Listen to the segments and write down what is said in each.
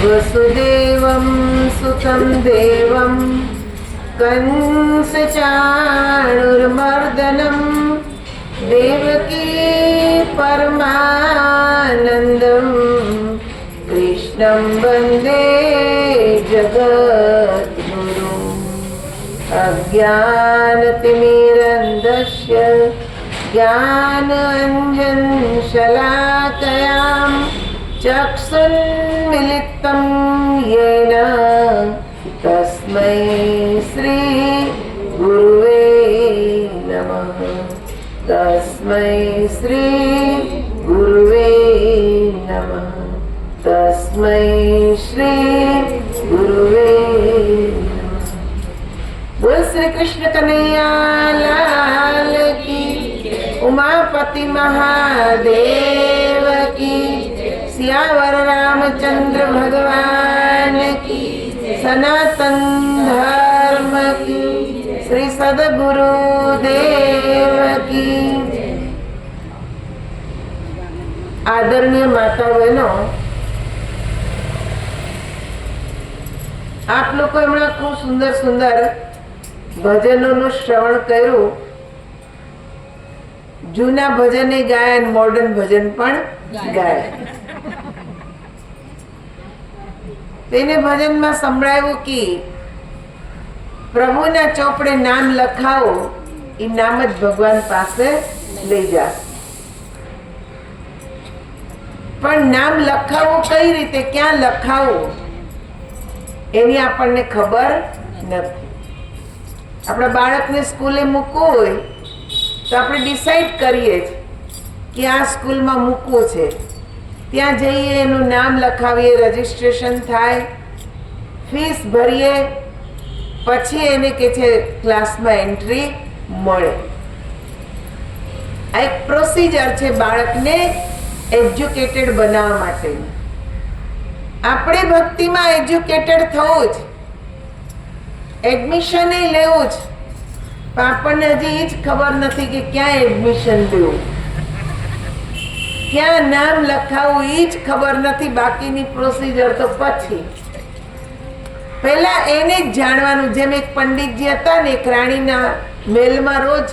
वसुदेवं सुतं देवं कंसचाणूरमर्दनं देवकी परमानन्दं कृष्णं वन्दे जगद्गुरुम्। अज्ञानतिमिरन्धस्य ज्ञानाञ्जनशलाकयां चक्षुन्मीलितं येन तस्मै श्री गुरुवे नमः। तस्मै श्री गुरुवे नमः। तस्मै श्री गुरुवे नमः। बोल श्री कृष्ण कन्हैया लाल की, उमापति महादेव की, सियावर रामचंद्र भगवान की, सनातन धर्म की, श्री सद्गुरु देव की। आदरणीय माता बहनों, आप लोग हमણાં खूब सुंदर सुंदर ભજનોનું શ્રવણ કર્યું। જૂના ભજને ગાયા, મોડર્ન ભજન પણ ગાયા। તેને ભજનમાં સંભળાયું કે પ્રભુના ચોપડે નામ લખાવો, એ નામ જ ભગવાન પાસે લઈ જા। પણ નામ લખાવું કઈ રીતે, ક્યાં લખાવું, એની આપણને ખબર નથી। આપણા બાળકને સ્કૂલે મૂકવું હોય તો આપણે ડિસાઈડ કરીએ કે આ સ્કૂલમાં મૂકવું છે, ત્યાં જઈએ, એનું નામ લખાવીએ, રજિસ્ટ્રેશન થાય, ફીસ ભરીએ, પછી એને કે છે ક્લાસમાં એન્ટ્રી મળે। આ એક પ્રોસિજર છે બાળકને એજ્યુકેટેડ બનાવવા માટેની। આપણે ભક્તિમાં એજ્યુકેટેડ થવું જ, એડમિશન લેવું જ, પણ આપણને હજી એ જ ખબર નથી કે ક્યાં એડમિશન લેવું, ક્યાં નામ લખાવું, એ જ ખબર નથી। બાકીની પ્રોસિજર તો પછી પહેલા એને જ જાણવાનું। જેમ એક પંડિતજી હતા ને, એક રાણીના મહેલમાં રોજ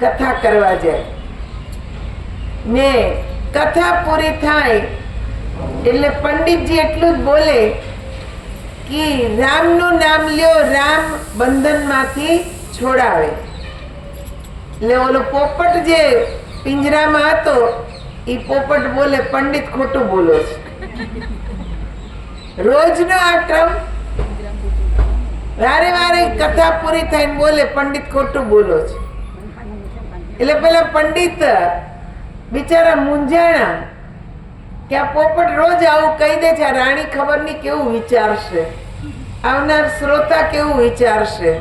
કથા કરવા જાય ને, કથા પૂરી થાય એટલે પંડિતજી એટલું જ બોલે કે રામનું નામ લ્યો, રામ બંધનમાંથી છોડાવે। એટલે ઓલો પોપટ જે પિંજરામાં હતો, એ પોપટ બોલે, પંડિત ખોટું બોલો છે। રોજનો આ ક્રમ, વારે વારે કથા પૂરી થઈને બોલે, પંડિત ખોટું બોલો છે। એટલે પેલા પંડિત બિચારા મૂંઝાણા કે આ પોપટ રોજ આવું કહી દે છે, આ રાણી ખબર નહીં કેવું વિચારશે, આવનાર શ્રોતા કેવું વિચારશે।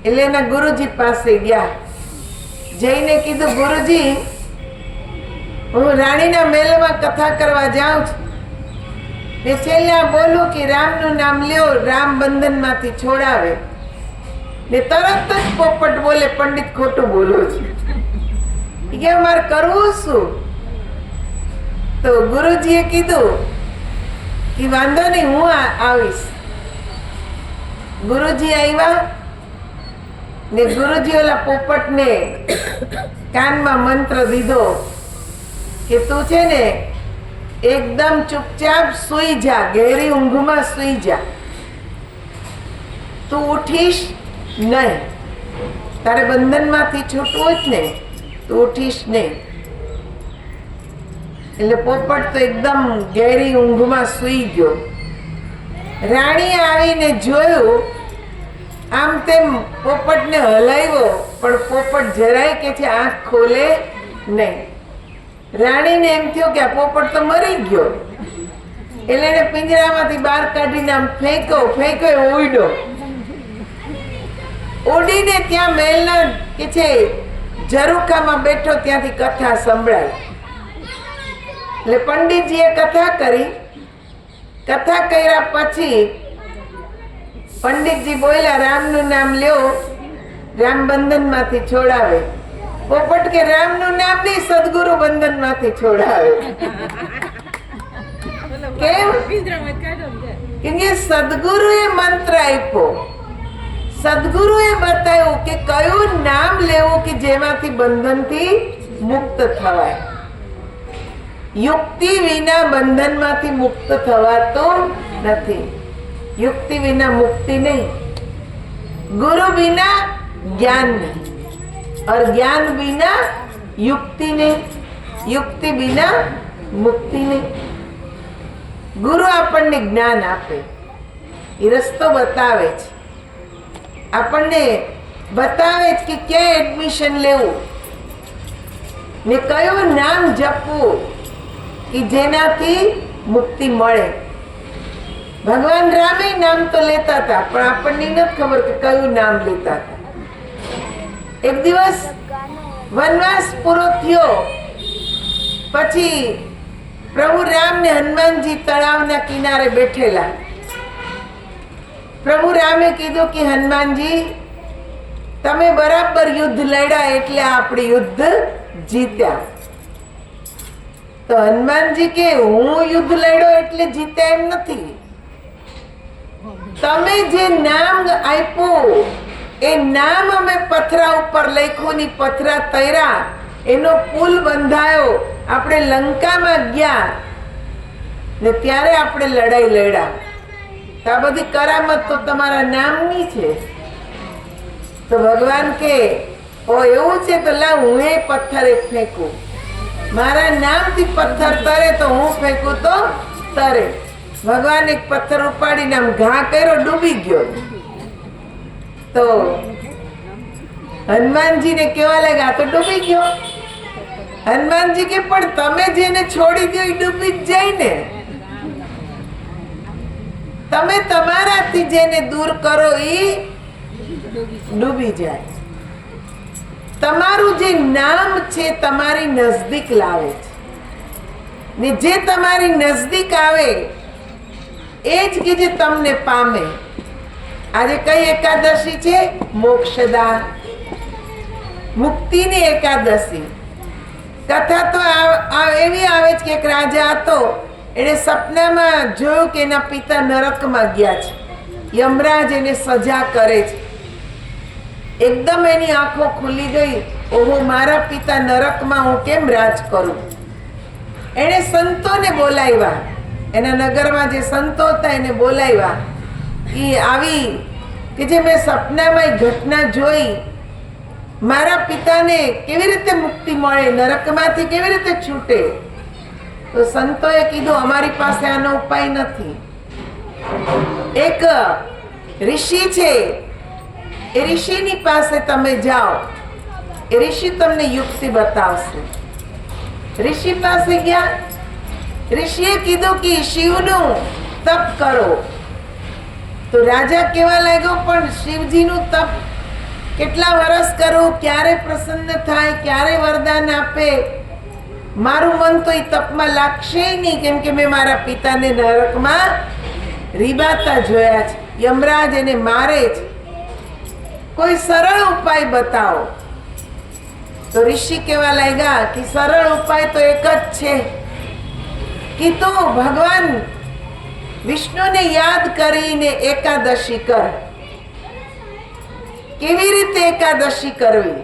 એટલે એના ગુરુજી પાસે ગયા, જઈને કીધું, ગુરુજી હું રાણીના મહેલમાં કથા કરવા જાઉં છું ને છેલ્લે બોલું કે રામનું નામ લ્યો, રામ બંધનમાંથી છોડાવે, ને તરત જ પોપટ બોલે, પંડિત ખોટું બોલો છે। કે મારે કરવું શું? તો ગુરુજીએ કીધું કે વાંધો નહીં, હું આવીશ। ગુરુજી આવ્યા ને ગુરુજી ઓલા પોપટને કાનમાં મંત્ર દીધો કે તું છે ને એકદમ ચૂપચાપ સૂઈ જા, ગહેરી ઊંઘમાં સૂઈ જા, તું ઉઠીશ નહીં, તારે બંધનમાંથી છૂટવું જ ને, તું ઉઠીશ નહીં। એટલે પોપટ તો એકદમ ગહેરી ઊંઘમાં સૂઈ ગયો। રાણીએ આવીને જોયું, આમ તેમ પોપટને હલાવ્યો, પણ પોપટ જરાય કે છે આંખ ખોલે નહીં। રાણીને એમ થયું કે આ પોપટ તો મરી ગયો, એટલે એને પિંજરામાંથી બહાર કાઢીને આમ ફેંક્યો, ઉડ્યો, ઉડીને ત્યાં મહેલના કે છે ઝરૂખામાં બેઠો, ત્યાંથી કથા સંભળાય। એટલે પંડિતજીએ કથા કરી, કથા કર્યા પછી પંડિતજી બોલ્યા, રામનું નામ લ્યો, રામ બંધનમાંથી છોડાવે। પોપટ કે રામનું નામ નહીં, સદગુરુ બંધનમાંથી છોડાવે। કેમ? કેમ કે સદગુરુએ મંત્ર આપ્યો, સદગુરુએ બતાવ્યું કે કયું નામ લેવું કે જેમાંથી બંધનથી મુક્ત થવાય. યુક્તિ વિના બંધનમાંથી મુક્ત થવાતું નથી. યુક્તિ વિના મુક્તિ નહીં, गुरु बिना ज्ञान नहीं, और ज्ञान बिना युक्ति नहीं, युक्ति बिना मुक्ति नहीं. गुरु આપણને જ્ઞાન આપે, એ રસ્તો બતાવે છે, આપણને બતાવે છે કે ક્યાં એડમિશન લેવું ને કયું નામ જપવું કે જેનાથી મુક્તિ મળે. ભગવાન રામે નામ તો લેતા હતા, પણ આપણને નથી ખબર કે કયું નામ લેતા હતા. એક દિવસ વનવાસ પૂરો થયો પછી પ્રભુ રામ ને હનુમાનજી તળાવના કિનારે બેઠેલા. પ્રભુ રામે કીધું કે હનુમાનજી તમે બરાબર યુદ્ધ લડ્યા એટલે આપણે યુદ્ધ જીત્યા. તો હનુમાનજી કે હું યુદ્ધ લડ્યો એટલે જીત્યા એમ નથી, તમે જે નામ આપ્યું એ નામ અમે પથરા ઉપર લખ્યું ની પથરા તૈરા, એનો પુલ બંધાયો, આપણે લંકામાં ગયા ને ત્યારે આપણે લડાઈ લડ્યા. આ બધી કરામત તો તમારા નામની છે. તો ભગવાન કે ઓ એવું છે તો લાવ હું એ પથ્થર એક ફેંકું, મારા નામથી પથ્થર તરે તો હું ફેંકું તો તરે. ભગવાન એક પથ્થર ઉપાડીને આમ ઘા કર્યો, ડૂબી ગયો. તો હનુમાનજીને કેવા લાગ્યા, તો ડૂબી ગયો. હનુમાનજી કે પણ તમે જેને છોડી દો એ ડૂબી જ જાય ને, તમે તમારાથી જેને દૂર કરો એ ડૂબી જાય. તમારું જે નામ છે તમારી નજદીક લાવે છે, ને જે તમારી નજદીક આવે એ જ કે જે તમને પામે. આજે કઈ એકાદશી છે? મોક્ષદા, મુક્તિની એકાદશી. કથા તો એવી આવે છે કે એક રાજા હતો, એને સપનામાં જોયું કે એના પિતા નરકમાં ગયા છે, યમરાજ એને સજા કરે છે. એકદમ એની આંખો ખુલી ગઈ, ઓહો મારા પિતા નરકમાં, હું કેમ રાજ કરું. એને સંતોને બોલાવ્યા, એના નગરમાં જે સંતો હતા એને બોલાવ્યા કે આવી કે જે મેં સપનામાં ઘટના જોઈ, મારા પિતાને કેવી રીતે મુક્તિ મળે, નરકમાંથી કેવી રીતે છૂટે. તો સંતોએ કીધું અમારી પાસે આનો ઉપાય નથી. એક ઋષિ છે, એ ઋષિની પાસે તમે જાઓ, એ ઋષિ તમને યુક્તિ બતાવશે. ઋષિ પાસે ગયા, ઋષિએ કીધું કે શિવનું તપ કરો. તો રાજા કેવા લાગ્યો, પણ શિવજીનું તપ કેટલા વર્ષ કરું, ક્યારે પ્રસન્ન થાય, ક્યારે વરદાન આપે, મારું મન તો એ તપમાં લાગશે નહીં, કેમ કે મેં મારા પિતાને નરકમાં રીબાતા જોયા છે, યમરાજ એને મારે છે, કોઈ સરળ ઉપાય બતાવો. તો ઋષિ કેવા લાગ્યા કે સરળ ઉપાય તો એક જ છે કે તું ભગવાન વિષ્ણુને યાદ કરીને એકાદશી કર. કેવી રીતે એકાદશી કરવી?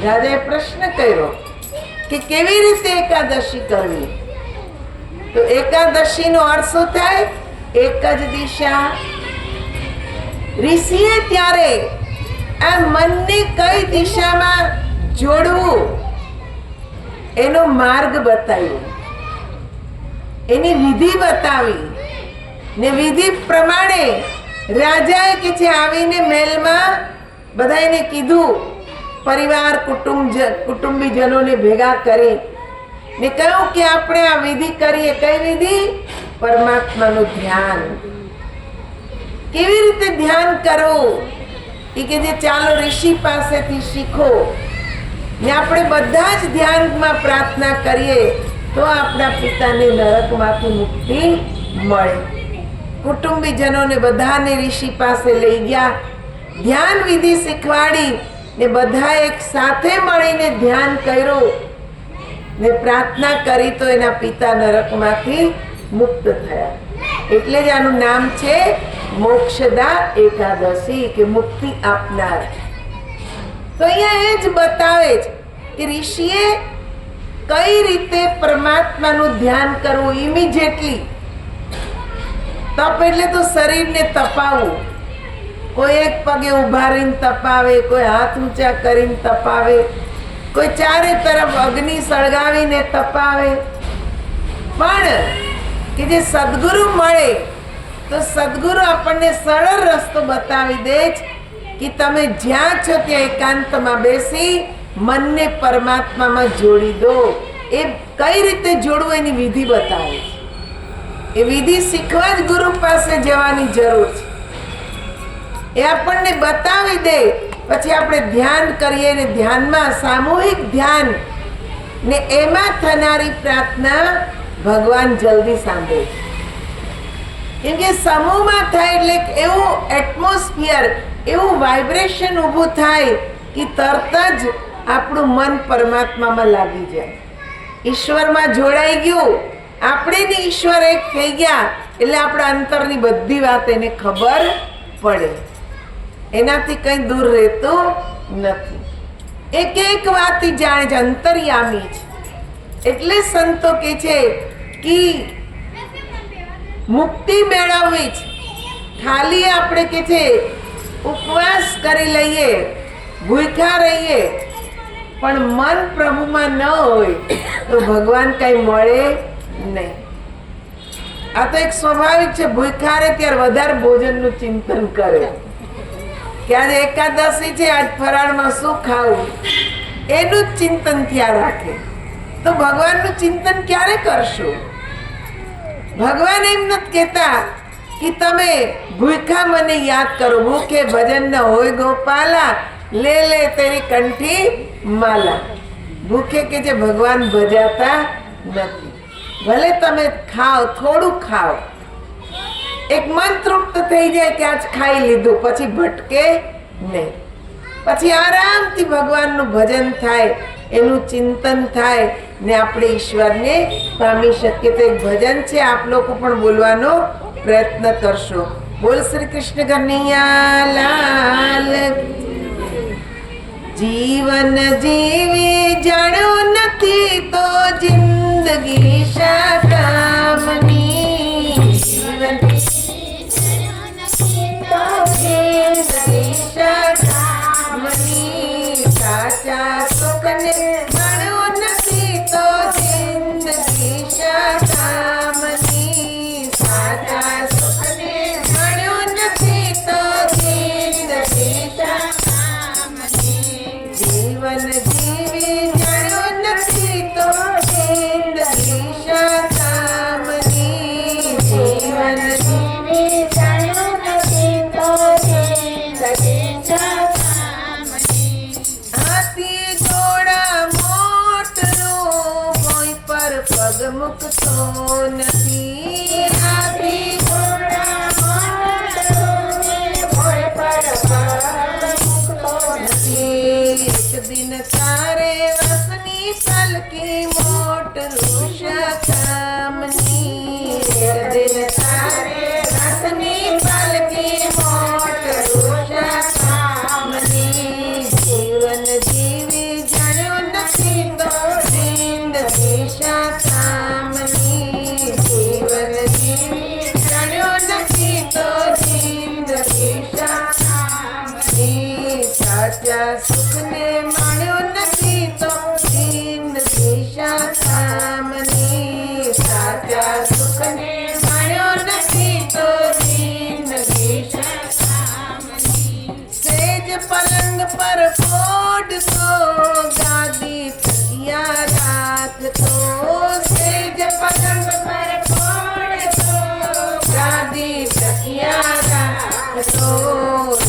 રાજાએ પ્રશ્ન કર્યો કે કેવી રીતે એકાદશી કરવી? તો એકાદશી નો અર્થ શું થાય? એક જ દિશા. ઋષિએ ત્યારે આ મનને કઈ દિશામાં જોડવું એનો માર્ગ બતાવ્યો, એની વિધિ બતાવી ને વિધિ પ્રમાણે રાજાએ કે છે આવીને મહેલમાં બધાને કીધું, પરિવાર કુટુંબીજનોને ભેગા કરી ને કહ્યું કે આપણે આ વિધિ કરીએ. કઈ વિધિ? પરમાત્માનું ધ્યાન. કેવી રીતે ધ્યાન કરવું એ કે જે ચાલો ઋષિ પાસેથી શીખો ને આપણે બધા જ ધ્યાનમાં પ્રાર્થના કરીએ તો આપણા પિતાને નરકમાંથી મુક્તિ મળે. કુટુંબીજનોને બધાને ઋષિ પાસે લઈ ગયા, ધ્યાન વિધિ શીખવાડી ને બધા એક સાથે મળીને ધ્યાન કર્યું ને પ્રાર્થના કરી તો એના પિતા નરકમાંથી મુક્ત થયા. એટલે જ આનું નામ છે મોક્ષદા એકાદશી, કે મુક્તિ આપનાર. તો અહીંયા એ જ બતાવે છે કે ઋષિએ કઈ રીતે પરમાત્માનું ધ્યાન કરવું ઇમિડિયેટલી. તપ એટલે તો શરીરને તપાવવું. કોઈ એક પગે ઊભા રહીને તપાવે, કોઈ હાથ ઊંચા કરીને તપાવે, કોઈ ચારે તરફ અગ્નિ સળગાવીને તપાવે. પણ કે જે સદગુરુ મળે તો સદગુરુ આપણને સરળ રસ્તો બતાવી દે કે તમે જ્યાં છો ત્યાં એકાંતમાં બેસી મનને પરમાત્મામાં જોડી દો. એ કઈ રીતે જોડવું એની વિધિ બતાવે છે. એ વિધિ શીખવા જ ગુરુ પાસે જવાની જરૂર છે. એ આપણને બતાવી દે, પછી આપણે ધ્યાન કરીએ ને ધ્યાનમાં સામૂહિક ધ્યાન ને એમાં થનારી પ્રાર્થના ભગવાન જલ્દી સાંભળે. કેમ કે સમૂહમાં થાય એટલે એવું એટમોસ્ફિયર, એવું વાઇબ્રેશન ઊભું થાય કે તરત જ આપણું મન પરમાત્મામાં લાગી જાય, ઈશ્વરમાં જોડાઈ ગયું. આપણે ને ઈશ્વર એક થઈ ગયા એટલે આપણા અંતરની બધી વાત એને ખબર પડે. એનાથી કઈ દૂર રહેતું નથી. એક એક વાત જાણે છે, અંતર્યામી છે. એટલે સંતો કે છે કે મુક્તિ મેળવવી છે. ખાલી આપણે કે છે ઉપવાસ કરી લઈએ, ભૂખ્યા રહીએ, પણ મન પ્રભુમાં ન હોય તો ભગવાન કઈ મળે નહીં. આ તો એક સ્વાભાવિક છે. ભૂખ્યા રહે ત્યારે વધારે ભોજનનું ચિંતન કરે કે આજે એકાદશી છે, આજ ફરાળમાં શું ખાવું, એનું જ ચિંતન ત્યાં રાખે. તો ભગવાનનું ચિંતન ક્યારે કરશો? ભગવાન એમ નથી કહેતા કે તમે ભૂખા મને યાદ કરો. ભૂખે ભજન ન હોય ગોપાલા, લે લે તેરી કંઠી માલા. ભૂખે કે જે ભગવાન ભજાતા નથી. ભલે તમે ખાઓ, થોડું ખાઓ, એક મન તૃપ્ત થઈ જાય કે આજ ખાઈ લીધું, પછી ભટકે નહીં. પછી આરામથી ભગવાનનું ભજન થાય, એનું ચિંતન થાય ને આપણે ઈશ્વરને પામી શકીએ. તો એક ભજન છે, આપ લોકો પણ બોલવાનો પ્રયત્ન કરશો. બોલ શ્રી કૃષ્ણ કનૈયા લાલ. જીવન જીવી જાણ્યો નથી તો જિંદગી શા કામની. જીવન સાચા સુખને મળ્યો નથી તો જિંદગી શા કામની. સાચા સુખને મળ્યો નથી તો જિંદગી શા કામની. જીવન જીવી જાણ્યો નથી તો જિંદગી શા કામની. જીવન જીવી જાણ્યો નથી તો જિંદગી શા કામની. હાથી ઘોડા મોટરું કોઈ પર પગ મૂકતો નથી. હાથી ઘોડા મોટરું કોઈ પર પગ મૂકતો નથી. એક દિન તારે વસની પલકી મોટરું શા કામની. એક દિન તારે વસની પલકી મોટરું શા કામની. જીવન જીવી જાણ્યો નથી તો જિંદગી શા કામની. જીવન જીવી જાણ્યો નથી તો જિંદગી શા કામની. સાચા સુખને માણ્યો નથી તો જિંદગી શા કામની. સાચા સુખને માણ્યો નથી તો જિંદગી શા કામની. સેજ પલંગ પર પોડતો ગાદી તકિયા રાખતો. સેજ પલંગ પર પોડતો ગાદી તકિયા રાખતો.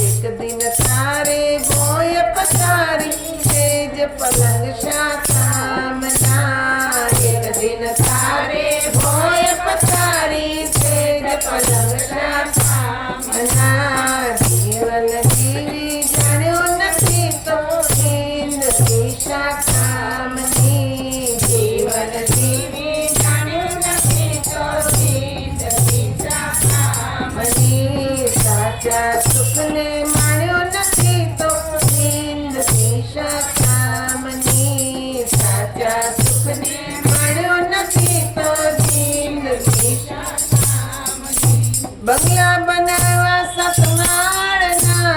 એક દિન તારે ગોય પથારી સેજ પલંગ શા કામના. એક દિન તારે ગોય પથારી સેજ પલંગ શા કામના. જીવન જીવી જાણ્યો નથી તો જિંદગી શા કામની. જીવન જીવી જાણ્યો નથી તો બંગલા બનાવ્યા સતમાળના,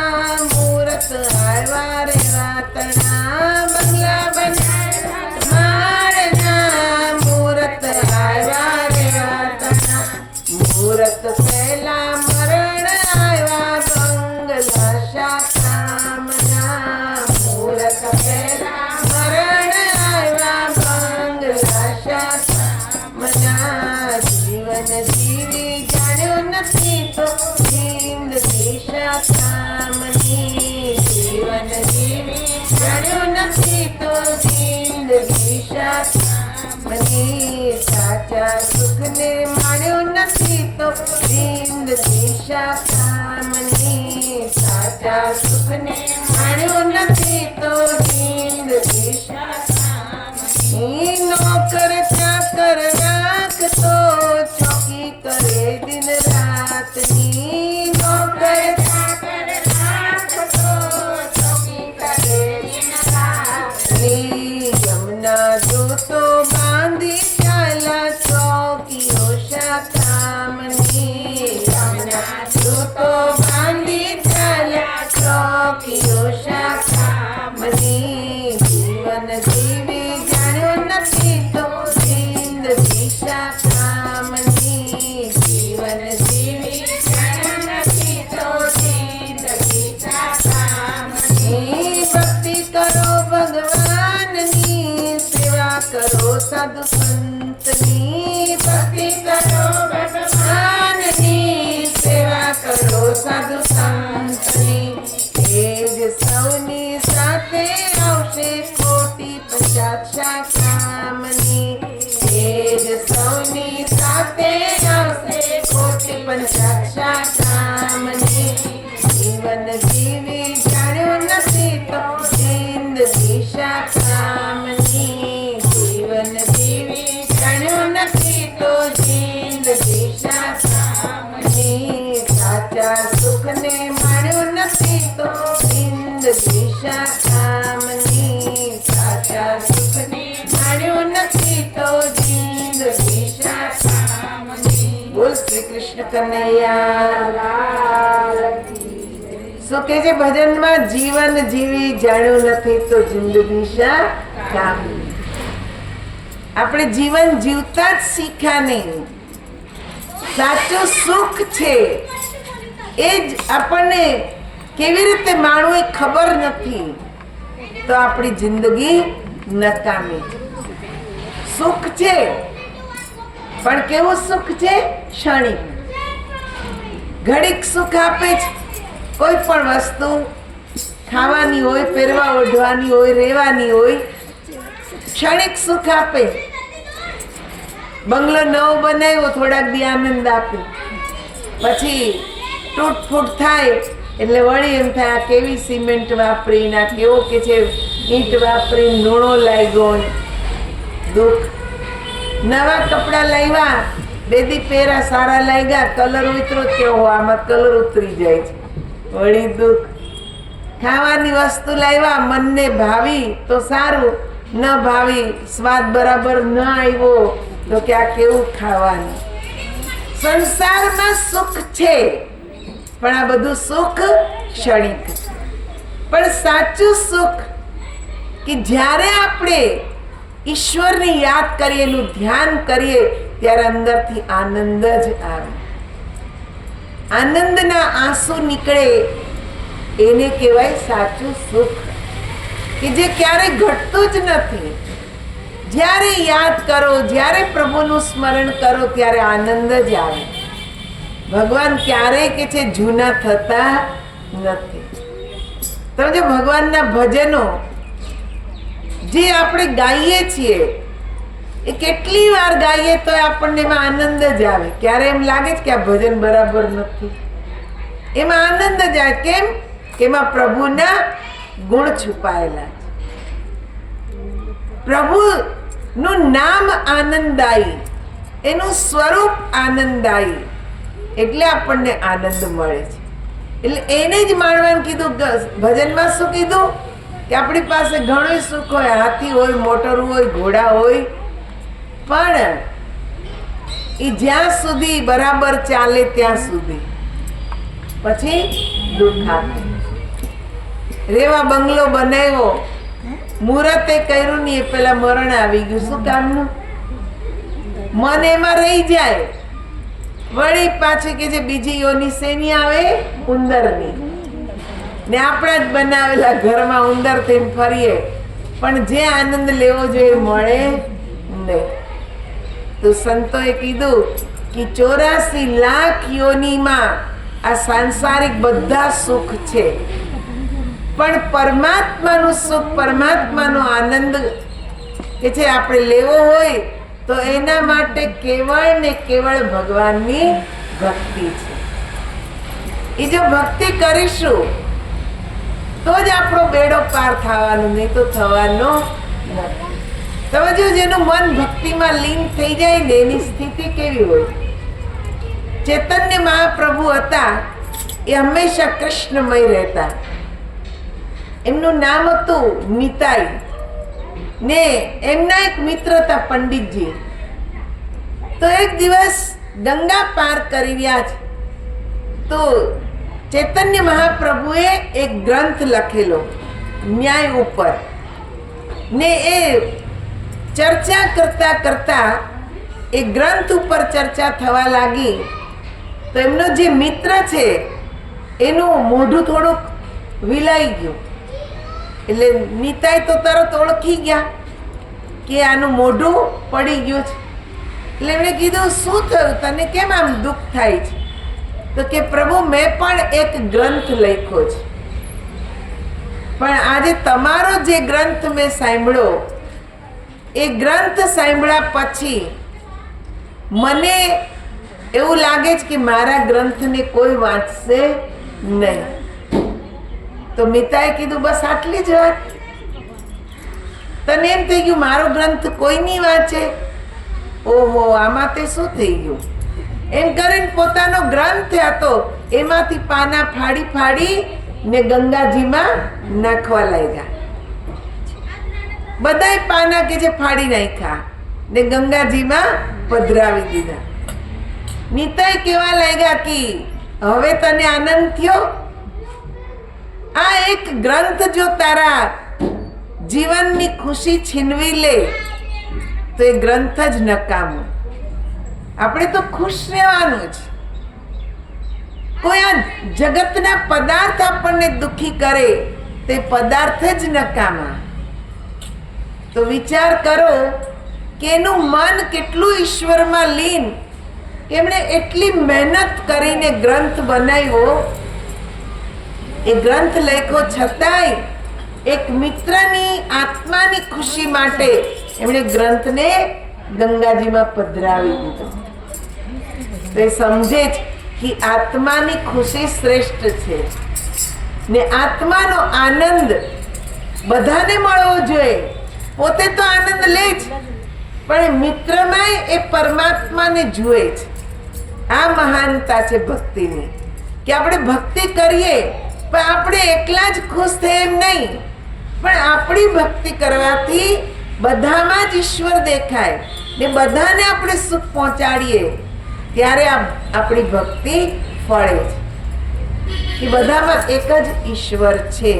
મુહૂર્ત આવ્યા રે વાતના. બંગલા બનાવ્યા માળના, મુહૂર્ત આવ્યા રે વાતના. મુહૂર્ત પહેલા મરણ આવ્યા બંગલા શાકામના. મુહૂર્ત પહેલા મરણ આવ્યા બંગલા શાકામના. જીવન જીવી જાણ્યું નથી તો જિંદગી શાકામની. જીવન જીવી જાણ્યું નથી તો જિંદગી શાકામની. સાચા સુખને માણ્યું નથી તો જિંદગી શાકામની. સાચા સુખને માણ્યું નથી તો જિંદગી શાકામની. નોકર ચાકર રાખતો ચોકી કરે દિન રાતની. નોકર ચાકર રાખતો ચોકી કરે દિન રાતની. યમના દૂતો બાંધી ચાલા ચોકીઓ શાકામની. યમના દૂતો બાંધી ચાલા ચોકીઓ શાકામની. જીવન જીવી જાણ્યો નથી તો જિંદગી શાકામની. જીવન જીવી જાણ્યો નથી તો જિંદગી શાકામની. ભક્તિ કરો ભગવાનની, સેવા કરો સાધુ સંતની. ભક્તિ કરો ભગવાનની, સેવા કરો સાધુ સંતની. એ જ સૌની સાથે આવશે કોટી પંચાત શાકામની. એ જ સૌની સાથે આવશે કોટી પંચાત શાકામની. જીવન જીવી જાણ્યું નથી તો જિંદગી શાકામની. જીવન જીવી જાણ્યું નથી તો જિંદગી શાકામની. સાચા સુખને માણ્યું નથી તો જિંદગી શાકામની. સાચા સુખને માણ્યું નથી તો જિંદગી શાકામની. બોલ શ્રી કૃષ્ણ કનૈયા. શું કે છે ભજનમાં? જીવન જીવી જાણ્યું નથી તો જિંદગી શાકામની. આપણે જીવન જીવતા જ શીખ્યા નહીં. સાચું સુખ છે એ જ આપણને કેવી રીતે માણવું એ ખબર નથી તો આપણી જિંદગી નકામી. સુખ છે પણ કેવું સુખ છે? ક્ષણિક. ઘડીક સુખ આપે છે. કોઈ પણ વસ્તુ ખાવાની હોય, પહેરવા ઓઢવાની હોય, રહેવાની હોય, ક્ષણિક સુખ આપે. બંગલો નવો બનાવ્યો, થોડાક દી આનંદ આપે, પછી તૂટફૂટ થાય એટલે વળી એમ થાય આ કેવી સિમેન્ટ વાપરીને, આ કેવો કે છે ઈંટ વાપરીને નૂણો લાગ્યો. દુઃખ. નવા કપડાં લાવ્યા, બે દી પહેરા, સારા લાગ્યા, કલર ઉતરો કેવો, આમાં કલર ઉતરી જાય છે, વળી દુઃખ. ખાવાની વસ્તુ લાવ્યા, મનને ભાવી તો સારું, ન ભાવી, સ્વાદ બરાબર ન આવ્યો તો કે આ કેવું ખાવાનું. સંસારમાં સુખ છે પણ આ બધું સુખ ક્ષણિક છે. પણ સાચું સુખ કે જ્યારે આપણે ઈશ્વરને યાદ કરીએ, એનું ધ્યાન કરીએ ત્યારે અંદરથી આનંદ જ આવે. આનંદના આંસુ નીકળે એને કહેવાય સાચું સુખ, કે જે ક્યારેય ઘટતું જ નથી. જ્યારે યાદ કરો, જ્યારે પ્રભુનું સ્મરણ કરો ત્યારે આનંદ જ આવે. ભગવાન ક્યારેય કે છે જૂના થતા નથી. તમે જો ભગવાનના ભજનો જે આપણે ગાઈએ છીએ એ કેટલી વાર ગાઈએ તો આપણને એમાં આનંદ જ આવે. ક્યારે એમ લાગે છે કે આ ભજન બરાબર નથી, એમાં આનંદ જ આવે. કેમ? કે એમાં પ્રભુના ગુણ છુપાયેલા છે. પ્રભુનું નામ આનંદદાયી, એનું સ્વરૂપ આનંદદાયી, એટલે આપણને આનંદ મળે છે. એટલે એને જ માણવાનું કીધું. ભજનમાં શું કીધું? કે આપણી પાસે ઘણું સુખ હોય, હાથી હોય, મોટર હોય, ઘોડા હોય, પણ એ જ્યાં સુધી બરાબર ચાલે ત્યાં સુધી, પછી દુઃખ આપે. રેવા બંગલો બનાવ્યો, મુહૂર્તે કર્યું નહીં, એ પેલા મરણ આવી ગયું. શું કામનું? મન એમાં રહી જાય. વળી પાછી કે જે બીજી યોની શેની આવે? ઉંદરની. ને આપણા જ બનાવેલા ઘરમાં ઉંદર થઈને ફરીએ, પણ જે આનંદ લેવો જોઈએ મળે નહીં. તો સંતોએ કીધું કે 84 લાખ યોનીમાં આ સાંસારિક બધા સુખ છે, પણ પરમાત્માનું સુખ, પરમાત્માનો આનંદ કે છે આપણે લેવો હોય તો એના માટે કેવળ ને કેવળ ભગવાનની ભક્તિ છે. એ જો ભક્તિ કરીશું તો જ આપણો બેડો પાર થવાનો, નહીં તો થવાનો નથી. તમે જો જેનું મન ભક્તિમાં લીન થઈ જાય ને એની સ્થિતિ કેવી હોય. ચૈતન્ય મહાપ્રભુ હતા એ હંમેશા કૃષ્ણમય રહેતા. એમનું નામ હતું નિતાઈ, ને એમના એક મિત્ર હતા પંડિતજી. તો એક દિવસ ગંગા પાર કરી રહ્યા છે, તો ચૈતન્ય મહાપ્રભુએ એક ગ્રંથ લખેલો ન્યાય ઉપર, ને એ ચર્ચા કરતા કરતા એ ગ્રંથ ઉપર ચર્ચા થવા લાગી. તો એમનો જે મિત્ર છે એનું મોઢું થોડુંક વિલાઈ ગયું. એટલે નિતાઈ તો તરત ઓળખી ગયા કે આનું મોઢું પડી ગયું છે. એટલે એમણે કીધું, શું થયું તને, કેમ આમ દુઃખ થાય છે? તો કે પ્રભુ, મેં પણ એક ગ્રંથ લખ્યો છે, પણ આજે તમારો જે ગ્રંથ મેં સાંભળ્યો, એ ગ્રંથ સાંભળ્યા પછી મને એવું લાગે છે કે મારા ગ્રંથને કોઈ વાંચશે નહીં. તો મિતાએ કીધું, બસ આટલી જ વાત? તને એમ થઈ ગયું મારો ગ્રંથ કોઈ નહીં વાંચે? ઓહો, આમાં તે શું થઈ ગયું? એમ કરીને પોતાનો ગ્રંથ હતો એમાંથી પાના ફાડી ફાડી ને ગંગાજીમાં નાખવા લાગ્યા. બધાય પાના કે જે ફાડી નાખ્યા ને ગંગાજીમાં પધરાવી દીધા. નિતાઈ કેવા લાગ્યા કે હવે તને આનંદ થયો? આ એક ગ્રંથ જો તારા જીવનની ખુશી છીનવી લે તો એ ગ્રંથ જ નકામો. આપણે તો ખુશ રહેવાનું છે. કોઈ આ જગતના પદાર્થ આપણને દુખી કરે તે પદાર્થ જ નકામા. તો વિચાર કરો કે એનું મન કેટલું ઈશ્વરમાં લીન, કે એમણે એટલી મહેનત કરીને ગ્રંથ બનાવ્યો. એ ગ્રંથ લખ્યો છતાંય એક મિત્રની આત્માની ખુશી માટે એમણે ગ્રંથને ગંગાજીમાં પધરાવી દીધો. તો એ સમજે જ કે આત્માની ખુશી શ્રેષ્ઠ છે ને આત્માનો આનંદ બધાને મળવો જોઈએ. પોતે તો આનંદ લે જ, પણ મિત્રમાંય એ પરમાત્માને જુએ છે. આ મહાનતા છે ભક્તિની, કે આપણે ભક્તિ કરીએ પણ આપણે એકલા જ ખુશ થાય એમ નહીં, પણ આપણી ભક્તિ કરવાથી બધામાં જ ઈશ્વર દેખાય ને બધાને આપણે સુખ પહોંચાડીએ, ત્યારે આપણી ભક્તિ ફળે છે કે બધામાં એક જ ઈશ્વર છે.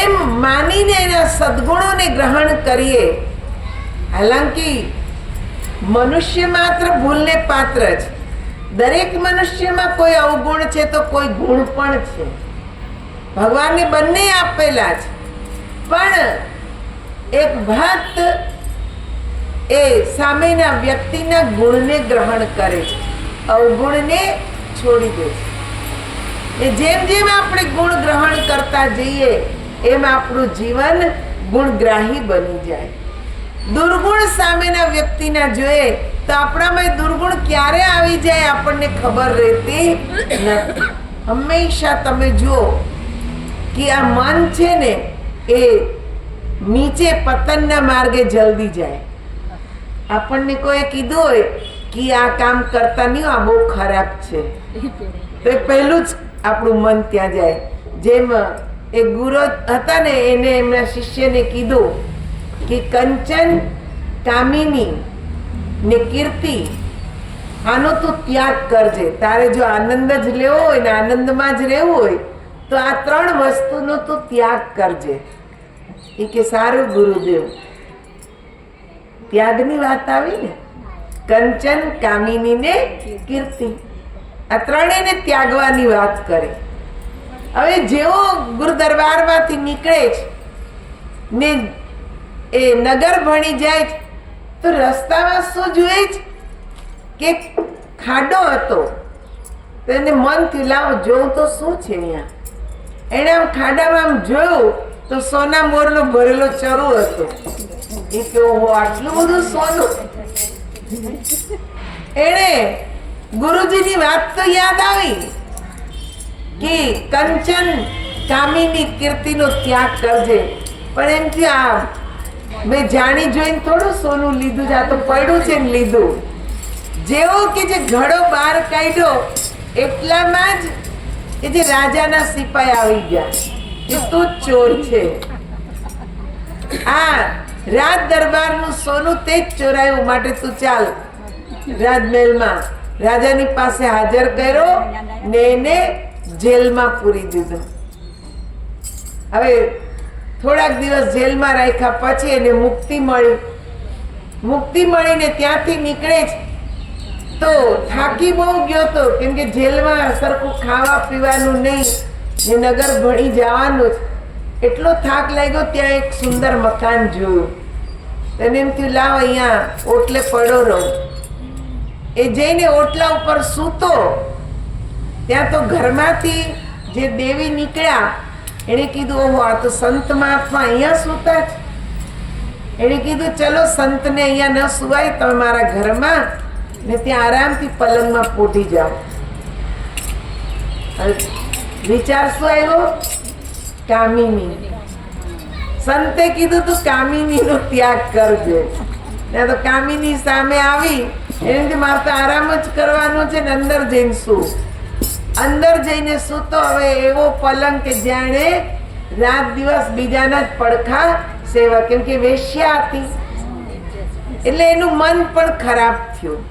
એમ માનીને એના સદગુણોને ગ્રહણ કરીએ. હાલાંકિ મનુષ્ય માત્ર ભૂલને પાત્ર છે. દરેક મનુષ્યમાં કોઈ અવગુણ છે તો કોઈ ગુણ પણ છે. ભગવાનને બંને આપેલા છે, પણ એક ભક્ત એ સામેના વ્યક્તિના ગુણને ગ્રહણ કરે છે, અવગુણને છોડી દે છે. જેમ જેમ આપણે ગુણ ગ્રહણ કરતા જઈએ એમ આપણું જીવન ગુણગ્રાહી બની જાય. દુર્ગુણ સામેના વ્યક્તિના જોઈએ તો આપણામાં દુર્ગુણ ક્યારે આવી જાય આપણને ખબર રહેતી નથી. હંમેશા તમે જુઓ કે આ મન છે ને એ નીચે પતનના માર્ગે જલ્દી જાય. આપણને કોઈ કીધું હોય કે આ કામ કરતા નહીં, આ બહુ ખરાબ છે, તો એ પહેલું જ આપણું મન ત્યાં જાય. જેમ એક ગુરુ હતા ને, એને એમના શિષ્યને કીધું કે કંચન, કામિની ને કીર્તિ આનો તું ત્યાગ કરજે. તારે જો આનંદ જ લેવો હોય ને આનંદમાં જ રહેવું હોય તો આ 3 વસ્તુનો તું ત્યાગ કરજે. એ કે સારું ગુરુદેવ. ત્યાગની વાત આવી ને, કંચન, કામિની ને કીર્તિ, આ ત્રણેયને ત્યાગવાની વાત કરે. હવે જેવો ગુરુ દરબારમાંથી નીકળે છે ને એ નગર ભણી જાય છે તો રસ્તામાં શું જુએ છે કે ખાડો હતો. તો એને મન થયું લાવો જોઉં તો શું છે અહીંયા. એને આમ ખાડામાં આમ જોયું તો સોના મોરનો ભરેલો ચરુ હતો. એ કે ઓહો આટલું બધું સોનું. એને ગુરુજીની વાત તો યાદ આવી કે કંચન, કામિની, કીર્તિનો ત્યાગ કરજે. પણ એમ કે આ મેં જાણી જોઈને થોડું સોનું લીધું છે, આ તો પડ્યું છે ને લીધું. જેવો કે જે ઘડો બહાર કાઢ્યો એટલામાં જ એ જે રાજાના સિપાઈ આવી ગયા કે તું જ ચોર છે. આ રાજ દરબારનું સોનું તે જ ચોરાયું, માટે તું ચાલ રાજમહેલમાં. રાજાની પાસે હાજર કર્યો ને એને જેલમાં પૂરી દીધો. હવે થોડાક દિવસ જેલમાં રાખ્યા પછી એને મુક્તિ મળી. મુક્તિ મળીને ત્યાંથી નીકળે છે તો થાકી બહુ ગયો હતો, કેમ કે જેલમાં સરખું ખાવા પીવાનું નહીં ને નગર ભણી જવાનું જ. એટલો થાક લાગ્યો. ત્યાં એક સુંદર મકાન જોયું. એને એમ થયું લાવ અહીંયા ઓટલે પડો રહો. એ જઈને ઓટલા ઉપર સૂતો. ત્યાં તો ઘરમાંથી જે દેવી નીકળ્યા એને કીધું ઓહો આ તો સંત મહાત્મા અહીંયા સૂતા છે. એને કીધું ચલો સંતને અહીંયા ન સુવાય, તમે મારા ઘરમાં ને ત્યાં આરામથી પલંગમાં પોટી જાઓ. વિચાર શું આવ્યો? કામિની. સંતે કીધું તું કામિનીનો ત્યાગ કરજે. ત્યાં તો કામિની સામે આવી. એને મારે તો આરામ જ કરવાનો છે ને અંદર જઈને શું. અંદર જઈને સૂતો. હવે એવો પલંગ કે જાણે રાત દિવસ બીજાના જ પડખા સેવા, કેમ કે વેશ્યા હતી એટલે એનું મન પણ ખરાબ થયું.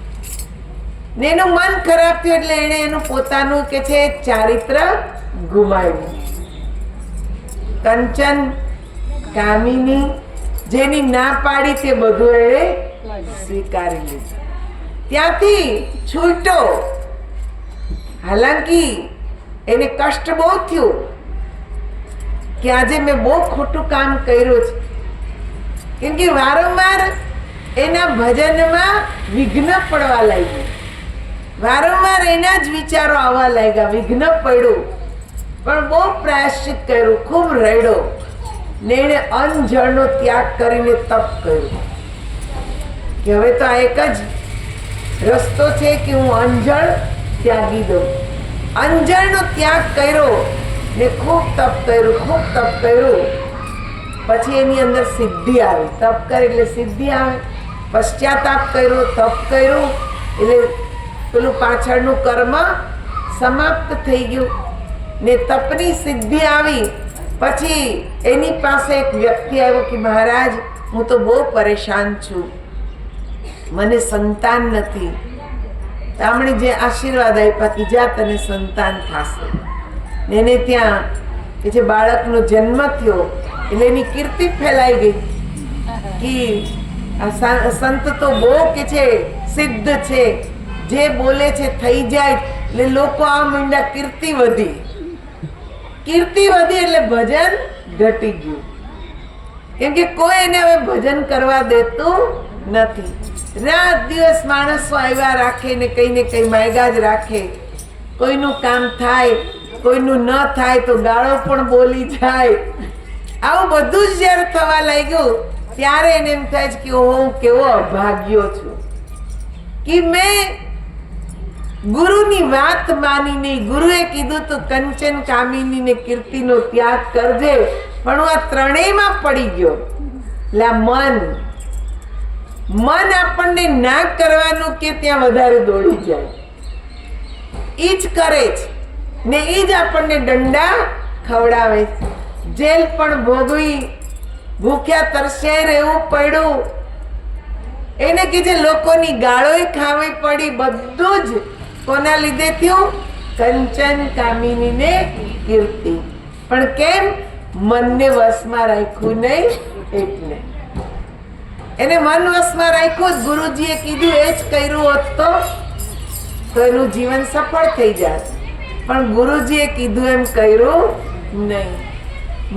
ને એનું મન ખરાબ થયું એટલે એને એનું પોતાનું કે છે ચારિત્ર ગુમાવ્યું. કંચન, કામિની જેની ના પાડી તે બધું એને સ્વીકારી લીધું. ત્યાંથી છૂટો. હાલાકી એને કષ્ટ બહુ થયું કે આજે મેં બહુ ખોટું કામ કર્યું છે, કેમ કે વારંવાર એના ભજનમાં વિઘ્ન પડવા લાગ્યું. વારંવાર એના જ વિચારો આવવા લાગ્યા. વિઘ્ન પડ્યું પણ બહુ પ્રાયશ્ચિત કર્યું, ખૂબ રડ્યો ને એને અનજળનો ત્યાગ કરીને તપ કર્યું કે હવે તો આ એક જ રસ્તો છે કે હું અંજળ ત્યાગી દઉં. અંજળનો ત્યાગ કર્યો ને ખૂબ તપ કર્યું, ખૂબ તપ કર્યું. પછી એની અંદર સિદ્ધિ આવી. તપ કરે એટલે સિદ્ધિ આવે. પશ્ચાતાપ કર્યો, તપ કર્યું એટલે પેલું પાછળનું કર્મ સમાપ્ત થઈ ગયું ને તપની સિદ્ધિ આવી. પછી એની પાસે એક વ્યક્તિ આવ્યો કે મહારાજ હું તો બહુ પરેશાન છું, મને સંતાન નથી. આમણે જે આશીર્વાદ આપ્યા કે જા તને સંતાન થશે. એને ત્યાં કે જે બાળકનો જન્મ થયો એટલે એની કીર્તિ ફેલાઈ ગઈ કે આ સંત તો બહુ કે છે સિદ્ધ છે, જે બોલે છે થઈ જાય. એટલે લોકો આ માંડ્યા, કીર્તિ વધી. કીર્તિ વધી એટલે ભજન ઘટી ગયું, કેમ કે કોઈ એને હવે ભજન કરવા દેતું નથી. રાત દિવસ માણસો આવ્યા રાખે ને કઈ માયગા જ રાખે. કોઈનું કામ થાય, કોઈનું ન થાય તો ગાળો પણ બોલી જાય. આવું બધું જ જ્યારે થવા લાગ્યું ત્યારે એને એમ થાય છે કે હું કેવો અભાગ્યો છું કે મેં ગુરુની વાત માની નહીં. ગુરુએ કીધું તો કંચન, કામિની ને કીર્તિનો ત્યાગ કરજે, પણ હું આ ત્રણેયમાં પડી ગયો. એટલે મન આપણને ના કરવાનું કે ત્યાં વધારે દોડી જાય, ઈ જ કરે છે ને ઈ જ આપણને દંડા ખવડાવે છે. જેલ પણ ભોગવી, ભૂખ્યા તરસ્યા રહેવું પડ્યું એને કે જે લોકોની ગાળોય ખાવી પડી, બધું જ કોના લીધે થયું? કંચન કામિનીને કીર્તિ. પણ કેમ? મનને વશમાં રાખ્યું નહીં એટલે. એને મન વશમાં રાખ્યું, ગુરુજીએ કીધું એ જ કર્યું હોત તો એનું જીવન સફળ થઈ જાત. પણ ગુરુજીએ કીધું એમ કર્યું નહીં.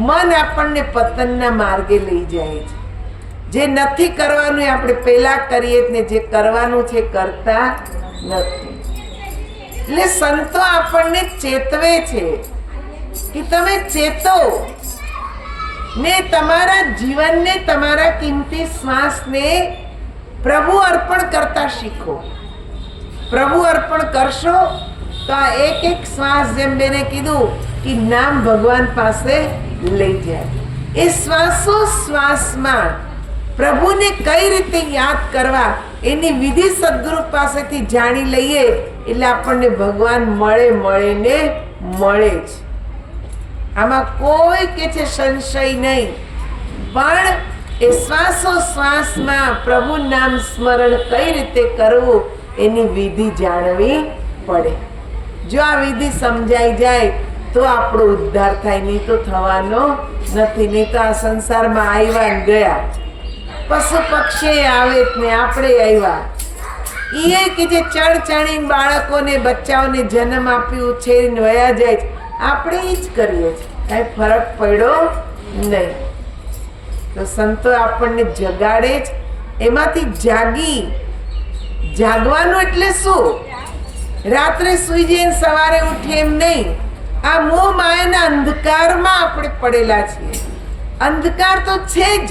મન આપણને પતનના માર્ગે લઈ જાય છે. જે નથી કરવાનું એ આપણે પહેલા કરીએ ને જે કરવાનું છે કરતા નથી. એટલે સંતો આપણને ચેતવે છે કે તમે ચેતો ને તમારા જીવનને, તમારા કિંમતી શ્વાસને પ્રભુ અર્પણ કરતા શીખો. પ્રભુ અર્પણ કરશો તો આ એક એક શ્વાસ, જેમ બેને કીધું કે નામ ભગવાન પાસે લઈ જાય. એ શ્વાસો શ્વાસમાં પ્રભુને કઈ રીતે યાદ કરવા એની વિધિ સદગુરુ પાસેથી જાણી લઈએ એટલે આપણને ભગવાન મળે ને મળે જ. આમાં કોઈ કે છે સંશય નહીં. પણ એ શ્વાસો શ્વાસમાં પ્રભુ નામ સ્મરણ કઈ રીતે કરવું એની વિધિ જાણવી પડે. જો આ વિધિ સમજાઈ જાય તો આપણો ઉદ્ધાર થાય, નહીં તો થવાનો નથી. નહીં તો આ સંસારમાં આવ્યા ને ગયા. પશુ પક્ષી આવે ને આપણે આવ્યા. એ કે જે ચણ ચણીને બાળકોને, બચ્ચાઓને જન્મ આપ્યું, ઉછેરીને વયા જાય છે, આપણે એ જ કરીએ છીએ. કાંઈ ફરક પડ્યો નહીં. તો સંતો આપણને જગાડે જ, એમાંથી જાગવાનું એટલે શું? રાત્રે સુઈ જઈને સવારે ઉઠીએ એમ નહીં. આ મોહ માયાના અંધકારમાં આપણે પડેલા છીએ. અંધકાર તો છે જ,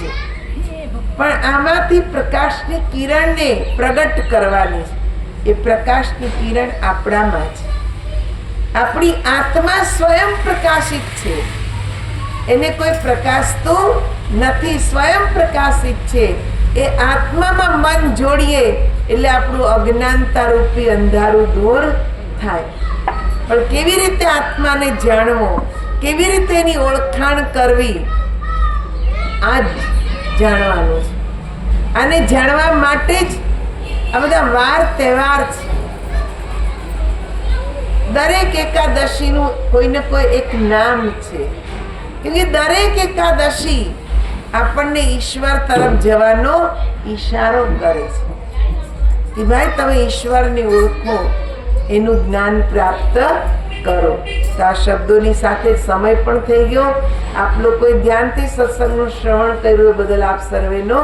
પણ આમાંથી પ્રકાશની કિરણને પ્રગટ કરવાની છે. એ પ્રકાશની કિરણ આપણામાં છે. આપણી આત્મા સ્વયં પ્રકાશિત છે, એને કોઈ પ્રકાશતું નથી. સ્વયં પ્રકાશિત છે. એ આત્મામાં મન જોડીએ એટલે આપણું અજ્ઞાનતા રૂપી અંધારું દૂર થાય. પણ કેવી રીતે આત્માને જાણવો, કેવી રીતે એની ઓળખાણ કરવી, આ જાણવાનું છે. આને જાણવા માટે જ આ બધા વાર તહેવાર છે. દરેક એકાદશીનું કોઈને કોઈ એક નામ છે. કેમ કે દરેક એકાદશી આપણને ઈશ્વર તરફ જવાનો ઈશારો કરે છે કે ભાઈ તમે ઈશ્વરને ઓળખો, એનું જ્ઞાન પ્રાપ્ત કરો. તો આ શબ્દોની સાથે સમય પણ થઈ ગયો. આપ લોકોએ ધ્યાનથી સત્સંગનું શ્રવણ કર્યું બદલ આપ સર્વેનો